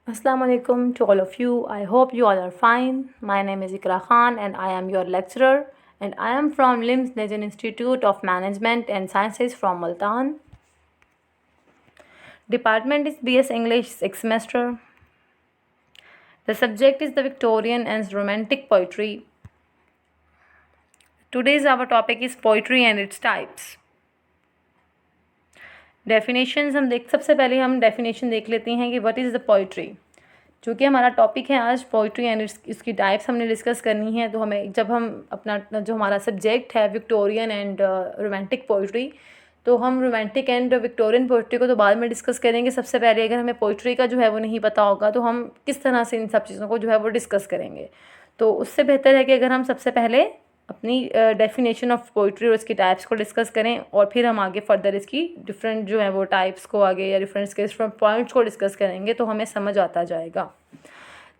Assalamu alaikum to all of you. I hope you all are fine. My name is Ikra Khan and I am your lecturer, and I am from LIMS Najan Institute of Management and Sciences from Multan. Department is BS English 6th semester. The subject is the Victorian and Romantic poetry. Today's our topic is poetry and its types. Definitions सबसे पहले हम definition देख लेते हैं कि what is the poetry, जो कि हमारा टॉपिक है आज पोइट्री एंड इसकी टाइप्स हमने डिस्कस करनी है। तो हमें जब हम अपना जो हमारा सब्जेक्ट है विक्टोरियन एंड रोमांटिक पोइट्री, तो हम रोमांटिक एंड विक्टोरियन पोइट्री को तो बाद में डिस्कस करेंगे। सबसे पहले अगर हमें पोइट्री का जो है वो नहीं पता होगा तो हम किस तरह से इन सब चीज़ों को जो है वो डिस्कस करेंगे। तो उससे बेहतर है कि अगर हम सबसे पहले अपनी डेफिनेशन ऑफ पोइट्री और इसकी टाइप्स को डिस्कस करें और फिर हम आगे फर्दर इसकी डिफरेंट जो है वो टाइप्स को आगे या डिफरेंट के डिफरेंट पॉइंट्स को डिस्कस करेंगे तो हमें समझ आता जाएगा।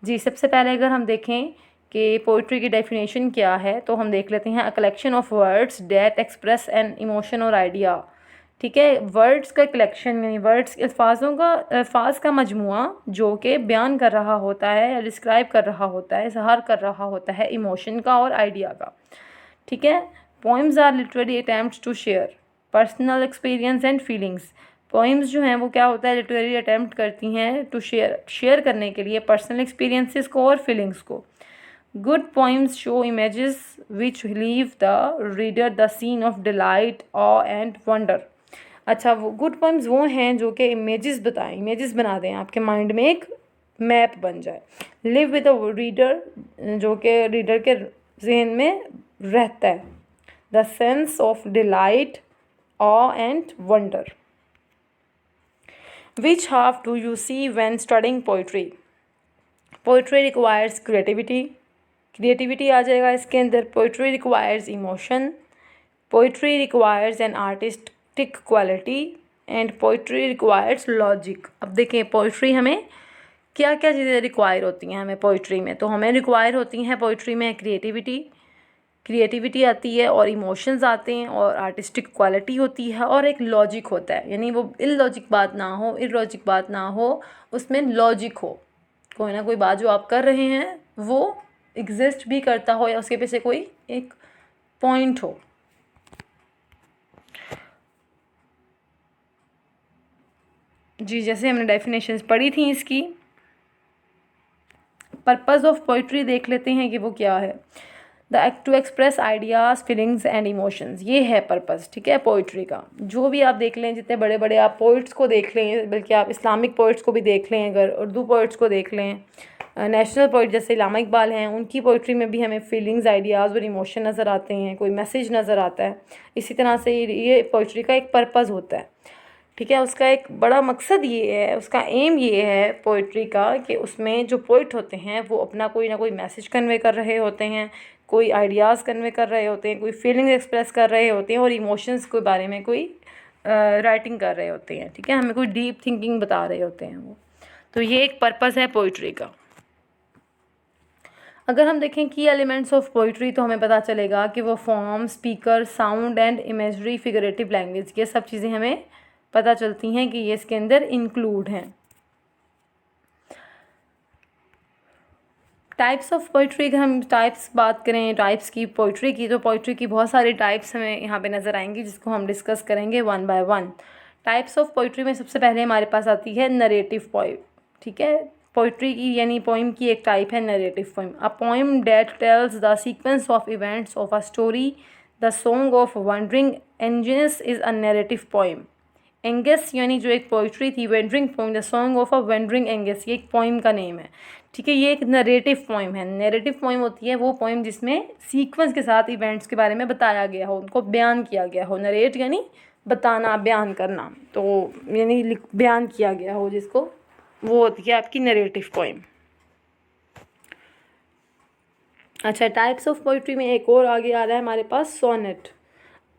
जी, सबसे पहले अगर हम देखें कि पोइट्री की डेफिनेशन क्या है तो हम देख लेते हैं। A collection of words that express an emotion और आइडिया। ठीक है, वर्ड्स का कलेक्शन यानी वर्ड्स अल्फाज का मजमुआ जो कि बयान कर रहा होता है या डिस्क्राइब कर रहा होता है, इजहार कर रहा होता है इमोशन का और आइडिया का। ठीक है, poems are literary attempts to share personal experience and feelings. Poems जो हैं वो क्या होता है, लिटरेरी अटैम्प्ट करती हैं टू शेयर करने के लिए पर्सनल एक्सपीरियंसेस को और फीलिंग्स को। Good poems show images which leave the reader the sense of delight awe and wonder. अच्छा, वो गुड पोइम्स वो हैं जो कि इमेजेस बताएं, इमेजेस बना दें, आपके माइंड में एक मैप बन जाए। लिव विद द रीडर, जो कि रीडर के जहन में रहता है। The sense of delight awe and wonder. Which half do you see when studying poetry? Poetry requires creativity आ जाएगा इसके अंदर। Poetry requires emotion, poetry requires an artistic quality and poetry requires logic. अब देखें पोइट्री हमें क्या क्या चीज़ें रिक्वायर होती हैं हमें पोइट्री में। तो हमें रिक्वायर होती हैं पोइट्री में क्रिएटिविटी आती है और इमोशंस आते हैं और आर्टिस्टिक क्वालिटी होती है और एक लॉजिक होता है, यानी वो इलॉजिक बात ना हो, उसमें लॉजिक हो। कोई ना कोई बात जो आप कर रहे हैं वो एग्जिस्ट भी करता हो या उसके पीछे कोई एक पॉइंट हो। जी, जैसे हमने डेफिनेशंस पढ़ी थी इसकी। पर्पस ऑफ पोइट्री देख लेते हैं कि वो क्या है। The two express ideas feelings and emotions, ये है पर्पस। ठीक है, पोइट्री का जो भी आप देख लें, जितने बड़े बड़े आप पोइट्स को देख लें, बल्कि आप इस्लामिक पोइट्स को भी देख लें, अगर उर्दू पोइट्स को देख लें, नेशनल पोइट जैसे इल्लामा इकबाल हैं, उनकी पोइट्री में भी हमें फीलिंग्स, आइडियाज़ और इमोशन नज़र आते हैं, कोई मैसेज नज़र आता है। इसी तरह से ये पोइट्री का एक पर्पज़ होता है। ठीक है, उसका एक बड़ा मकसद ये है, उसका एम ये है पोइट्री का कि उसमें जो पोइट होते हैं वो अपना कोई ना कोई मैसेज कन्वे कर रहे होते हैं, कोई आइडियाज़ कन्वे कर रहे होते हैं, कोई फीलिंग्स एक्सप्रेस कर रहे होते हैं और इमोशंस के बारे में कोई राइटिंग कर रहे होते हैं। ठीक है, हमें कोई डीप थिंकिंग बता रहे होते हैं वो। तो ये एक पर्पज़ है पोइट्री का। अगर हम देखें की एलिमेंट्स ऑफ पोइट्री तो हमें पता चलेगा कि वो form, speaker, sound and imagery, figurative language, ये सब चीज़ें हमें पता चलती हैं कि ये इसके अंदर इंक्लूड हैं। टाइप्स ऑफ पोइट्री, अगर हम टाइप्स बात करें टाइप्स की पोइट्री की, तो पोइट्री की बहुत सारी टाइप्स हमें यहाँ पे नज़र आएंगी जिसको हम डिस्कस करेंगे one by one. Types of poetry में सबसे पहले हमारे पास आती है नरेटिव पोइम। ठीक है, पोइट्री की यानी पोइम की एक टाइप है narrative poem. A poem that tells the sequence of events of a story, the song of wandering Aengus is a narrative poem. Angus यानी जो एक पोइट्री थी, wandering poem, the song of a wandering Angus, ये एक poem का name है। ठीक है, ये एक नरेटिव पोइम है। नरेटिव पोइम होती है वो पोइम जिसमें सीक्वेंस के साथ इवेंट्स के बारे में बताया गया हो, उनको बयान किया गया हो। नरेट यानी बताना, बयान करना, तो यानी बयान किया गया हो जिसको, वो होती है आपकी नरेटिव पोइम। अच्छा, टाइप्स ऑफ पोइट्री में एक और आगे आ रहा है हमारे पास sonnet.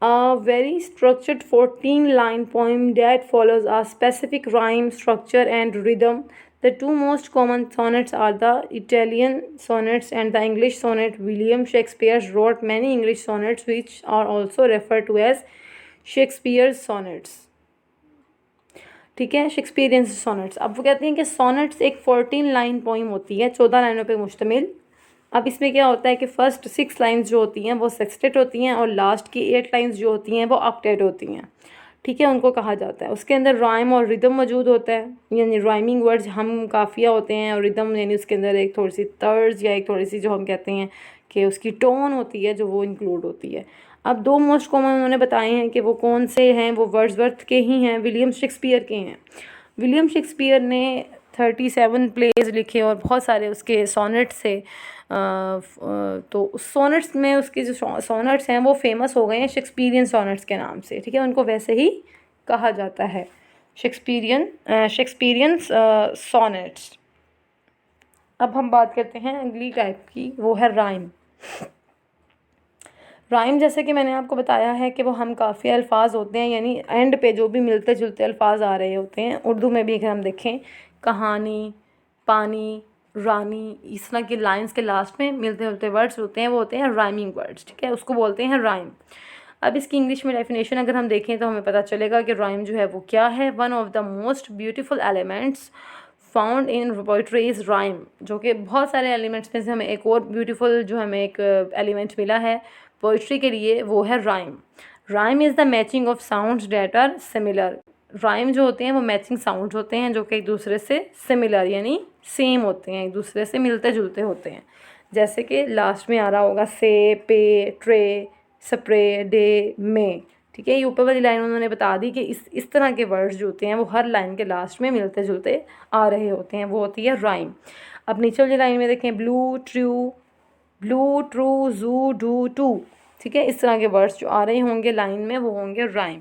A very structured 14-line poem that follows a specific rhyme, structure and rhythm. The two most common sonnets are the Italian sonnets and the English sonnet. William Shakespeare wrote many English sonnets which are also referred to as Shakespeare's sonnets. ठीक है, Shakespearean sonnets. अब वो कहते हैं कि sonnets एक 14 line poem होती है, 14 लाइनों पे मुश्तमिल। अब इसमें क्या होता है कि फर्स्ट 6 लाइन्स जो होती हैं वो सेक्सटेट होती हैं और लास्ट की 8 लाइन्स जो होती हैं वो ऑक्टेट होती हैं। ठीक है, उनको कहा जाता है। उसके अंदर राइम और रिदम मौजूद होता है, यानी राइमिंग वर्ड्स हम काफिया होते हैं, और रिदम यानी उसके अंदर एक थोड़ी सी तर्ज या एक थोड़ी सी जो हम कहते हैं कि उसकी टोन होती है जो वो इंक्लूड होती है। अब दो मोस्ट कॉमन उन्होंने बताए हैं कि वो कौन से हैं, वो वर्ड्सवर्थ के ही हैं, विलियम शेक्सपियर के हैं। विलियम शेक्सपियर ने 37 प्लेज लिखे और बहुत सारे उसके सोनेट्स थे। तो उस सोनेट्स में उसके जो सोनेट्स हैं वो फेमस हो गए हैं शेक्सपियरियन सोनेट्स के नाम से। ठीक है, उनको वैसे ही कहा जाता है, शेक्सपियरियन सोनेट्स। अब हम बात करते हैं अगली टाइप की, वो है राइम। राइम जैसे कि मैंने आपको बताया है कि वो हम काफ़ी अल्फाज होते हैं, यानी एंड पे जो भी मिलते जुलते अल्फाज आ रहे होते हैं। उर्दू में भी अगर हम देखें, कहानी, पानी, रानी, इस तरह की लाइंस के लास्ट में मिलते जुलते वर्ड्स होते हैं, वो होते हैं राइमिंग वर्ड्स। ठीक है, उसको बोलते हैं राइम। अब इसकी इंग्लिश में डेफिनेशन अगर हम देखें तो हमें पता चलेगा कि राइम जो है वो क्या है। One of the most beautiful elements found in poetry is rhyme, जो कि बहुत सारे एलिमेंट्स में से हमें एक और ब्यूटीफुल जो हमें एक एलिमेंट मिला है पोइट्री के लिए, वो है rhyme. Rhyme is the matching of sounds that are similar. Rhyme जो होते हैं वो मैचिंग साउंड्स होते हैं जो कि एक दूसरे से सिमिलर यानी सेम होते हैं, एक दूसरे से मिलते जुलते होते हैं। जैसे कि लास्ट में आ रहा होगा से, पे, ट्रे, स्प्रे, डे, में। ठीक है, ये ऊपर वाली लाइन उन्होंने बता दी कि इस तरह के वर्ड्स जो होते हैं वो हर लाइन के लास्ट में मिलते जुलते आ रहे होते हैं, वो होती है राइम। अब नीचे वाली लाइन में देखें, ब्लू, ट्रू, जू, डू, टू। ठीक है, इस तरह के वर्ड्स जो आ रहे होंगे लाइन में वो होंगे राइम।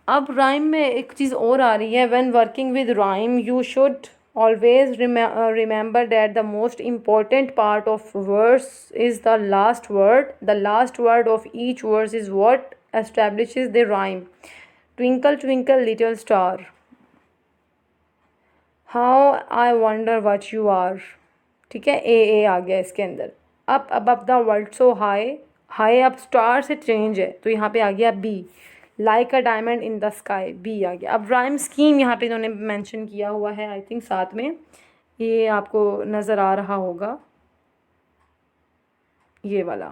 अब राइम में एक चीज़ और आ रही है, when working with rhyme you should always remember that the most important part of verse is the last word. The last word of each verse is what establishes the rhyme. Twinkle twinkle little star, how I wonder what you are. ठीक है, ए आ गया इसके अंदर। Up above the world so high, high अब star से change है तो यहाँ पे आ गया B, like a diamond in the sky, B आ गया। अब राइम स्कीम यहाँ पे इन्होंने मेंशन किया हुआ है, आई थिंक साथ में ये आपको नज़र आ रहा होगा, ये वाला।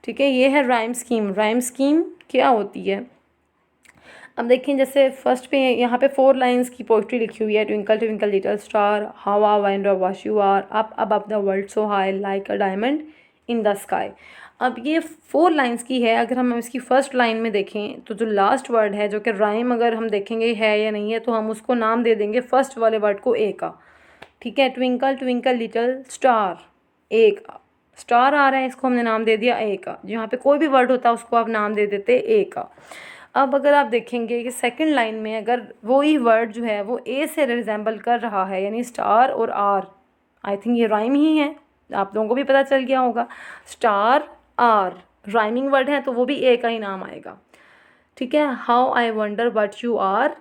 ठीक है, ये है राइम स्कीम। राइम स्कीम क्या होती है, अब देखें जैसे फर्स्ट पे यहाँ पे 4 लाइंस की पोइट्री लिखी हुई है, twinkle twinkle little star, how I wonder what you are, up above the world so high, like a diamond in the sky. अब ये 4 लाइंस की है। अगर हम इसकी फर्स्ट लाइन में देखें तो जो लास्ट वर्ड है, जो कि राइम अगर हम देखेंगे है या नहीं है, तो हम उसको नाम दे देंगे फर्स्ट वाले वर्ड को ए का। ठीक है, ट्विंकल ट्विंकल लिटिल स्टार, ए का स्टार आ रहा है, इसको हमने नाम दे दिया ए का। जहाँ पे कोई भी वर्ड होता है उसको आप नाम दे देते ए का। अब अगर आप देखेंगे कि सेकंड लाइन में अगर वही वर्ड जो है वो ए से रिजेंबल कर रहा है, यानी स्टार और आर, आई थिंक ये राइम ही है, आप लोगों को भी पता चल गया होगा। स्टार आर राइमिंग वर्ड है तो वो भी ए का ही नाम आएगा। ठीक है, how I wonder what you are,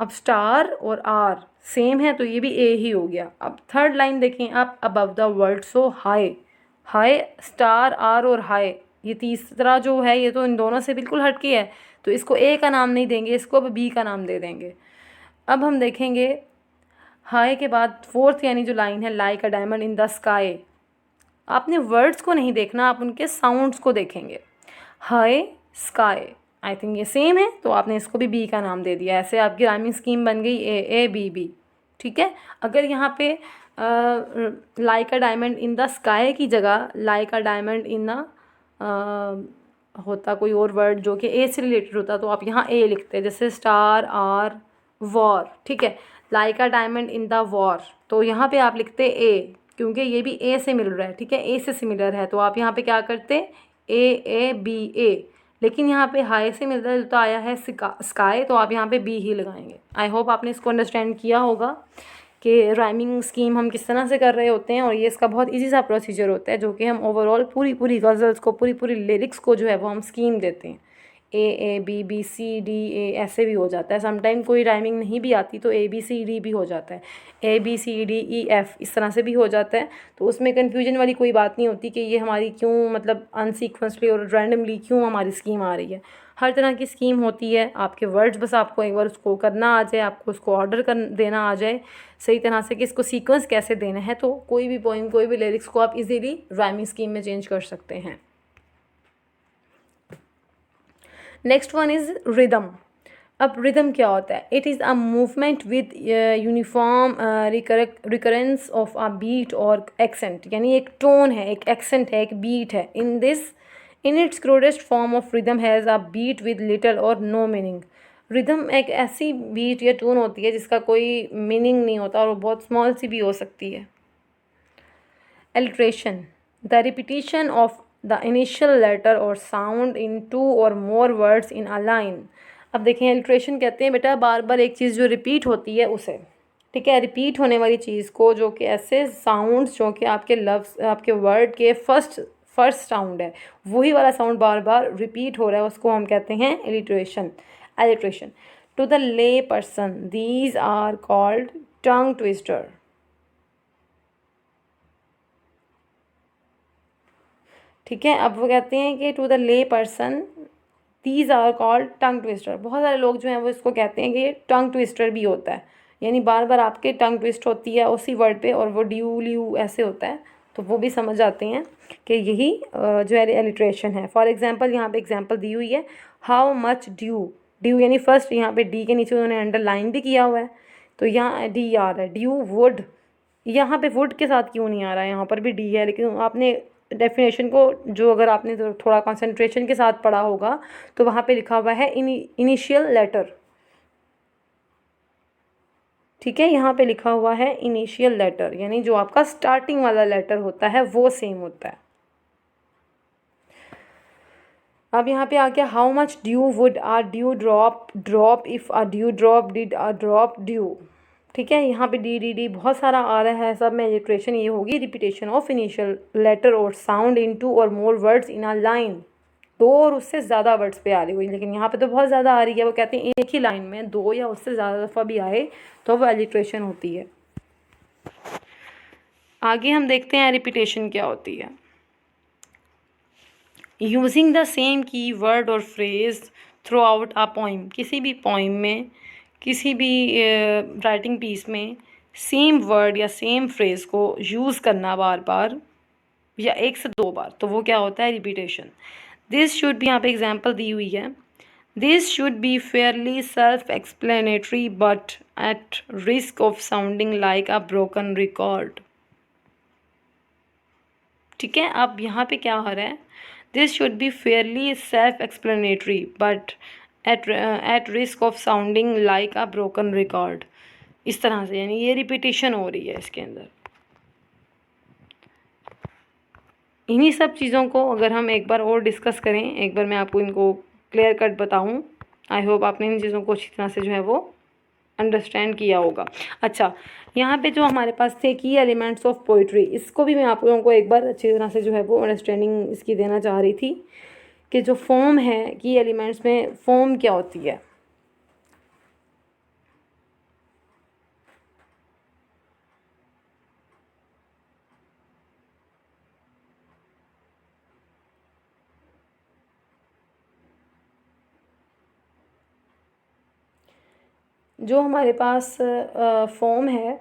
अब स्टार और आर सेम है तो ये भी ए ही हो गया। अब थर्ड लाइन देखें, आप above the world so high, high star are और हाई, ये तीसरा जो है ये तो इन दोनों से बिल्कुल हटके है, तो इसको ए का नाम नहीं देंगे, इसको अब बी का नाम दे देंगे। अब हम देखेंगे हाई के बाद फोर्थ यानी जो लाइन है, like a diamond in the sky, आपने वर्ड्स को नहीं देखना, आप उनके साउंड्स को देखेंगे। हाई स्काई, आई थिंक ये सेम है तो आपने इसको भी बी का नाम दे दिया। ऐसे आपकी राइमिंग स्कीम बन गई ए बी बी। ठीक है, अगर यहाँ पे like a diamond in the sky की जगह like a diamond in the होता कोई और वर्ड जो कि ए से रिलेटेड होता तो आप यहाँ ए लिखते, जैसे स्टार आर वॉर। ठीक है, like a diamond in the war, तो यहाँ पे आप लिखते ए, क्योंकि ये भी ए से मिल रहा है। ठीक है, ए से सिमिलर है तो आप यहाँ पे क्या करते, ए बी ए। लेकिन यहाँ पे हाई से मिलता जुलता आया है स्काई, तो आप यहाँ पे बी ही लगाएंगे। आई होप आपने इसको अंडरस्टैंड किया होगा कि राइमिंग स्कीम हम किस तरह से कर रहे होते हैं, और ये इसका बहुत इजी सा प्रोसीजर होता है जो कि हम ओवरऑल पूरी गज़ल्स को, पूरी लिरिक्स को जो है वो हम स्कीम देते हैं। AABBCDA ऐसे भी हो जाता है। समटाइम कोई राइमिंग नहीं भी आती तो ABCD भी हो जाता है, ABCDEF इस तरह से भी हो जाता है। तो उसमें कन्फ्यूजन वाली कोई बात नहीं होती कि ये हमारी क्यों मतलब अनसीक्वेंसली और रैंडमली क्यों हमारी स्कीम आ रही है। हर तरह की स्कीम होती है, आपके वर्ड्स बस आपको एक बार उसको करना आ जाए, आपको उसको ऑर्डर कर देना आ जाए सही तरह से कि इसको सीक्वेंस कैसे देना है, तो कोई भी पोइम कोई भी लिरिक्स को आप इजीली राइमिंग स्कीम में चेंज कर सकते हैं। Next one is rhythm. अब रिदम क्या होता है? It is a movement with uniform recurrence of a beat और एक्सेंट, यानी एक टोन है, एक एक्सेंट है, एक बीट है। In its crudest form of rhythm has a beat with little और नो मीनिंग। रिदम एक ऐसी बीट या टोन होती है जिसका कोई मीनिंग नहीं होता और वो बहुत स्मॉल सी भी हो सकती है। Alliteration, the repetition of the initial letter or sound in two or more words in a line। अब देखें alliteration कहते हैं बेटा बार बार एक चीज़ जो रिपीट होती है उसे, ठीक है, रिपीट होने वाली चीज़ को, जो कि ऐसे साउंड्स जो कि आपके लफ्ज़ आपके वर्ड के फर्स्ट साउंड है वही वाला साउंड बार बार रिपीट हो रहा है, उसको हम कहते हैं alliteration। To the lay person these are called tongue twister. ठीक है, अब वो कहते हैं कि to the lay person these are called tongue twister. बहुत सारे लोग जो हैं वो इसको कहते हैं कि ये टंग ट्विस्टर भी होता है, यानी बार बार आपके टंग ट्विस्ट होती है उसी वर्ड पे और वो ड्यू ल्यू ऐसे होता है, तो वो भी समझ जाते हैं कि यही जो है एलिट्रेशन है। फॉर एग्जांपल यहाँ पे एग्जांपल दी हुई है, हाउ मच ड्यू। ड्यू यानी फर्स्ट यहाँ पे डी के नीचे उन्होंने अंडरलाइन भी किया हुआ है, तो यहाँ डी आ रहा है। ड्यू वुड, यहाँ पे वुड के साथ क्यों नहीं आ रहा है? यहाँ पर भी डी है, लेकिन आपने डेफिनेशन को जो अगर आपने थोड़ा कंसंट्रेशन के साथ पढ़ा होगा तो वहाँ पे लिखा हुआ है इनिशियल लेटर। ठीक है, यहाँ पे लिखा हुआ है इनिशियल लेटर, यानी जो आपका स्टार्टिंग वाला लेटर होता है वो सेम होता है। अब यहाँ पे आ गया, how much dew would a dew drop if a dew drop did a drop dew. ठीक है, यहाँ पे डी बहुत सारा आ रहा है, सब में इलिट्रेशन ये होगी, रिपीटेशन ऑफ इनिशियल लेटर और साउंड इन टू और more words in a line. दो और उससे ज़्यादा वर्ड्स पे आ रही हुई, लेकिन यहाँ पे तो बहुत ज़्यादा आ रही है। वो कहते हैं एक ही लाइन में दो या उससे ज़्यादा दफ़ा भी आए तो वो इलिट्रेशन होती है। आगे हम देखते हैं रिपीटेशन क्या होती है। यूजिंग द सेम की वर्ड और phrase through out a poem. किसी भी पोइम में, किसी भी राइटिंग पीस में सेम वर्ड या सेम फ्रेज को यूज़ करना बार बार या एक से दो बार, तो वो क्या होता है? रिपीटेशन। दिस शुड भी, यहाँ पे एग्जांपल दी हुई है, this should be Fairlie self explanatory but at risk of sounding like a broken record. ठीक है, अब यहाँ पे क्या हो रहा है? This should be Fairlie self explanatory but at risk of sounding like a broken record. इस तरह से, यानी ये रिपीटेशन हो रही है इसके अंदर। इन्हीं सब चीज़ों को अगर हम एक बार और डिस्कस करें, एक बार मैं आपको इनको क्लियर कट बताऊं, आई होप आपने इन चीज़ों को अच्छी तरह से जो है वो अंडरस्टैंड किया होगा। अच्छा, यहाँ पे जो हमारे पास थे की एलिमेंट्स ऑफ पोइट्री, इसको भी मैं आप लोगों को एक बार अच्छी तरह से जो है वो अंडरस्टैंडिंग इसकी देना चाह रही थी कि जो फॉर्म है की एलिमेंट्स में, फॉर्म क्या होती है। जो हमारे पास फॉर्म है,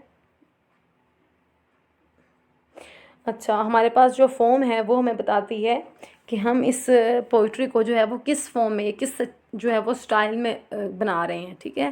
अच्छा, हमारे पास जो फॉर्म है वो हमें बताती है कि हम इस पोइट्री को जो है वो किस फॉर्म में, किस जो है वो स्टाइल में बना रहे हैं। ठीक है,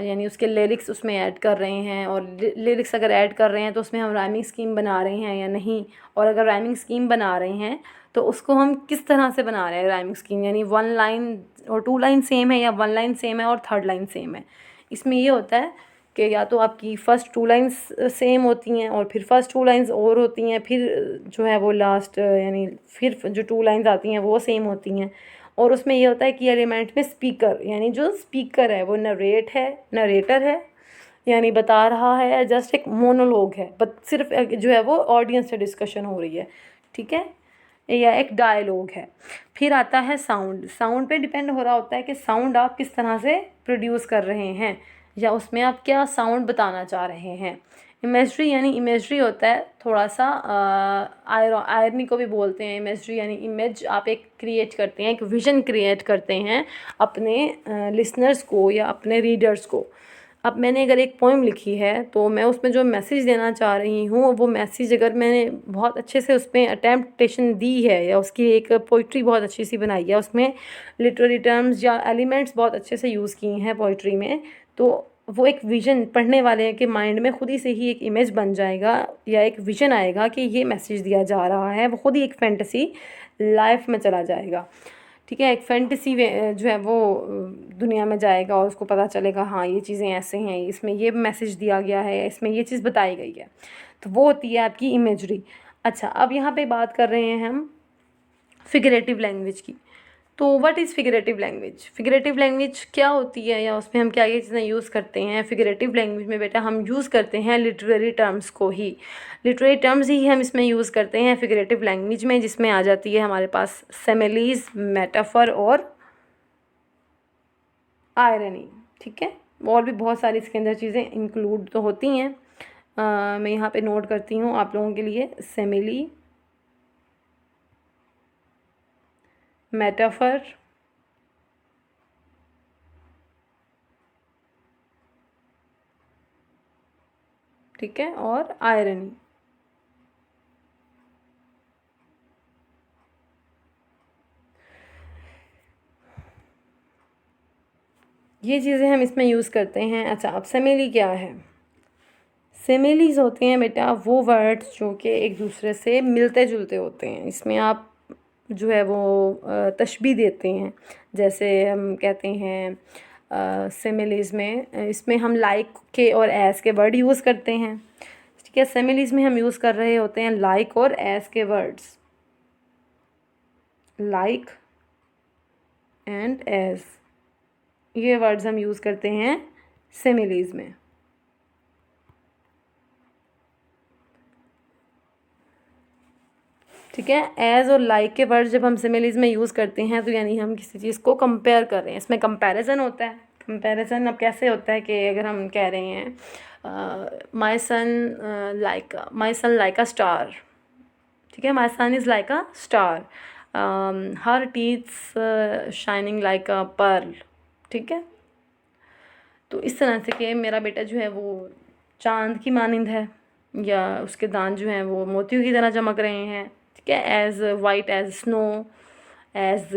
यानी उसके लिरिक्स उसमें ऐड कर रहे हैं, और लिरिक्स अगर ऐड कर रहे हैं तो उसमें हम राइमिंग स्कीम बना रहे हैं या नहीं, और अगर राइमिंग स्कीम बना रहे हैं तो उसको हम किस तरह से बना रहे हैं राइमिंग स्कीम, यानी 1 लाइन और 2 लाइन सेम है या 1 लाइन सेम है और 3rd लाइन सेम है। इसमें ये होता है कि या तो आपकी फ़र्स्ट 2 लाइन्स सेम होती हैं और फिर फर्स्ट 2 लाइन्स और होती हैं, फिर जो है वो लास्ट यानी फिर जो 2 लाइन्स आती हैं वो सेम होती हैं। और उसमें ये होता है कि एलिमेंट में स्पीकर, यानी जो स्पीकर है वो नरेटर है, यानी बता रहा है, जस्ट एक मोनोलॉग है, बट सिर्फ जो है वो ऑडियंस से डिस्कशन हो रही है। ठीक है, या एक डायलॉग है। फिर आता है साउंड। साउंड पे डिपेंड हो रहा होता है कि साउंड आप किस तरह से प्रोड्यूस कर रहे हैं या उसमें आप क्या साउंड बताना चाह रहे हैं। इमेजरी यानी इमेजरी होता है थोड़ा सा आयरनी को भी बोलते हैं। इमेजरी यानी इमेज आप एक क्रिएट करते हैं, एक विजन क्रिएट करते हैं अपने लिसनर्स को या अपने रीडर्स को। अब मैंने अगर एक पोएम लिखी है तो मैं उसमें जो मैसेज देना चाह रही हूँ वो मैसेज अगर मैंने बहुत अच्छे से उस पर अटेम्प्टेशन दी है या उसकी एक पोइट्री बहुत अच्छी सी बनाई है, उसमें लिटरेरी टर्म्स या एलिमेंट्स बहुत अच्छे से यूज़ किए हैं पोइट्री में, तो वो एक विज़न पढ़ने वाले के माइंड में खुद ही से ही एक इमेज बन जाएगा या एक विज़न आएगा कि ये मैसेज दिया जा रहा है। वो खुद ही एक फैंटेसी लाइफ में चला जाएगा। ठीक है, एक फैंटेसी जो है वो दुनिया में जाएगा और उसको पता चलेगा हाँ ये चीज़ें ऐसे हैं, इसमें ये मैसेज दिया गया है, इसमें ये चीज़ बताई गई है। तो वो होती है आपकी इमेजरी। अच्छा, अब यहाँ पे बात कर रहे हैं हम फिगरेटिव लैंग्वेज की। तो what is figurative language? Figurative language क्या होती है या उसमें हम क्या क्या चीज़ें यूज़ करते हैं? फिगरेटिव लैंग्वेज में बेटा हम यूज़ करते हैं लिटरेरी टर्म्स को ही। लिटरेरी टर्म्स ही हम इसमें यूज़ करते हैं फिगरेटिव लैंग्वेज में, जिसमें आ जाती है हमारे पास सिमिलीज, मेटाफर और आयरनी। ठीक है, और भी बहुत सारी इसके अंदर चीज़ें इंक्लूड तो होती हैं। मैं यहाँ पे नोट करती हूँ आप लोगों के लिए। सिमिली, मेटाफर, ठीक है, और आयरनी। ये चीज़ें हम इसमें यूज़ करते हैं। अच्छा, अब सिमिली क्या है? सिमिलीज होते हैं बेटा वो वर्ड्स जो कि एक दूसरे से मिलते जुलते होते हैं। इसमें आप जो है वो तशबीह देते हैं। जैसे हम कहते हैं सिमिलीज में, इसमें हम लाइक के और एस के वर्ड यूज़ करते हैं। ठीक है, सिमिलीज में हम यूज़ कर रहे होते हैं लाइक और एस के वर्ड्स, लाइक एंड एस, ये वर्ड्स हम यूज़ करते हैं सिमिलीज में। ठीक है, एज और लाइक के वर्ड जब हम सिमिलीज में यूज़ करते हैं तो यानी हम किसी चीज़ को कंपेयर कर रहे हैं। इसमें कंपैरिजन होता है। कंपैरिजन अब कैसे होता है कि अगर हम कह रहे हैं माई सन लाइक अ स्टार। ठीक है, my son is like a star, her teeths shining like a pearl. ठीक है, तो इस तरह से कि मेरा बेटा जो है वो चांद की मानिंद है या उसके दांत जो हैं वो मोतियों की तरह चमक रहे हैं। ठीक है, as white as snow, as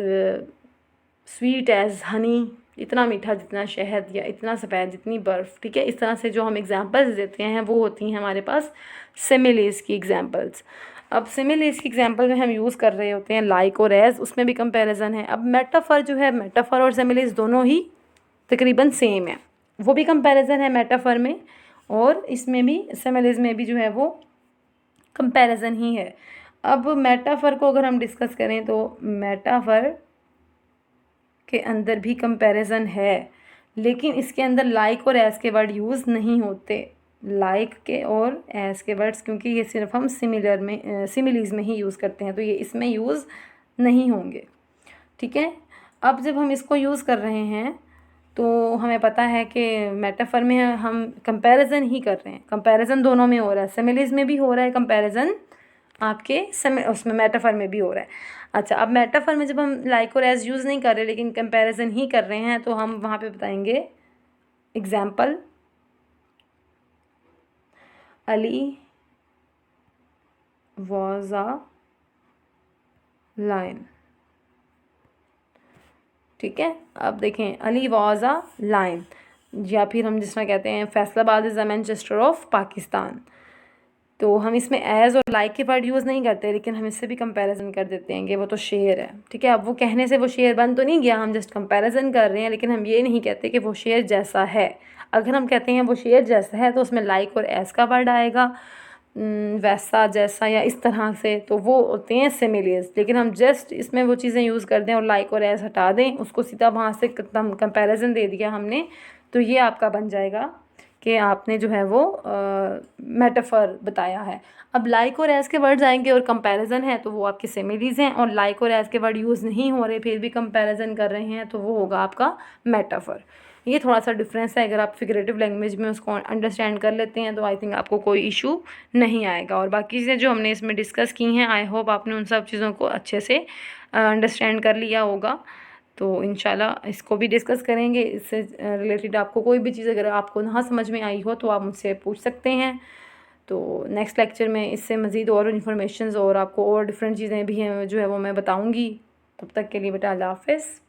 sweet as honey, इतना मीठा जितना शहद या इतना सफ़ेद जितनी बर्फ़। ठीक है, इस तरह से जो हम एग्जांपल्स देते हैं वो होती हैं हमारे पास सिमिलीज की एग्जांपल्स। अब सिमिलीज की एग्जांपल में हम यूज़ कर रहे होते हैं लाइक और एज, उसमें भी कंपैरिजन है। अब मेटाफर जो है, मेटाफर और सिमिलीज दोनों ही तकरीबन सेम है। वो भी कंपैरिजन है मेटाफर में और इसमें भी सिमिलीज में भी जो है वो कंपैरिजन ही है। अब मेटाफर को अगर हम डिस्कस करें तो मेटाफर के अंदर भी कंपैरिजन है, लेकिन इसके अंदर लाइक और एस के वर्ड यूज़ नहीं होते। लाइक के और एस के वर्ड्स क्योंकि ये सिर्फ हम सिमिलीज में ही यूज़ करते हैं तो ये इसमें यूज़ नहीं होंगे। ठीक है, अब जब हम इसको यूज़ कर रहे हैं तो हमें पता है कि मेटाफर में हम कंपैरिजन ही कर रहे हैं। कंपैरिजन दोनों में हो रहा है, सिमिलीज में भी हो रहा है कंपैरिजन, आपके उसमें मेटाफर में भी हो रहा है। अच्छा, अब मेटाफर में जब हम लाइक और एज यूज़ नहीं कर रहे लेकिन कंपैरिजन ही कर रहे हैं तो हम वहाँ पे बताएंगे example, Ali was a lion. ठीक है, अब देखें अली वॉज अ लायन, या फिर हम जिस तरह कहते हैं Faisalabad is the Manchester of Pakistan. तो हम इसमें एज और लाइक के वर्ड यूज़ नहीं करते लेकिन हम इससे भी कंपैरिजन कर देते हैं कि वो तो शेर है। ठीक है, अब वो कहने से वो शेर बन तो नहीं गया, हम जस्ट कंपैरिजन कर रहे हैं लेकिन हम ये नहीं कहते कि वो शेर जैसा है। अगर हम कहते हैं वो शेर जैसा है तो उसमें लाइक और एज का वर्ड आएगा, वैसा, जैसा या इस तरह से, तो वो होते हैं सिमिलीज। लेकिन हम जस्ट इसमें वो चीज़ें यूज़ कर दें और लाइक और एज हटा दें, उसको सीधा वहाँ से कंपैरिजन दे दिया हमने, तो ये आपका बन जाएगा कि आपने जो है वो मेटाफर बताया है। अब लाइक और एज़ के वर्ड्स आएंगे और कंपैरिजन है तो वो आपके सिमिलीज़ हैं, और लाइक और एज़ के वर्ड यूज़ नहीं हो रहे फिर भी कंपैरिजन कर रहे हैं तो वो होगा आपका मेटाफर। ये थोड़ा सा डिफरेंस है, अगर आप फिगरेटिव लैंग्वेज में उसको अंडरस्टैंड कर लेते हैं तो आई थिंक आपको कोई इशू नहीं आएगा। और बाकी चीज़ें जो हमने इसमें डिस्कस की हैं, आई होप आपने उन सब चीज़ों को अच्छे से अंडरस्टैंड कर लिया होगा। तो इंशाल्लाह इसको भी डिस्कस करेंगे। इससे रिलेटेड आपको कोई भी चीज़ अगर आपको ना समझ में आई हो तो आप मुझसे पूछ सकते हैं। तो नेक्स्ट लेक्चर में इससे मज़ीद और इन्फॉर्मेशंस और आपको और डिफरेंट चीज़ें भी हैं जो है वो मैं बताऊँगी। तब तक के लिए बेटा अल्लाह हाफ़िज़।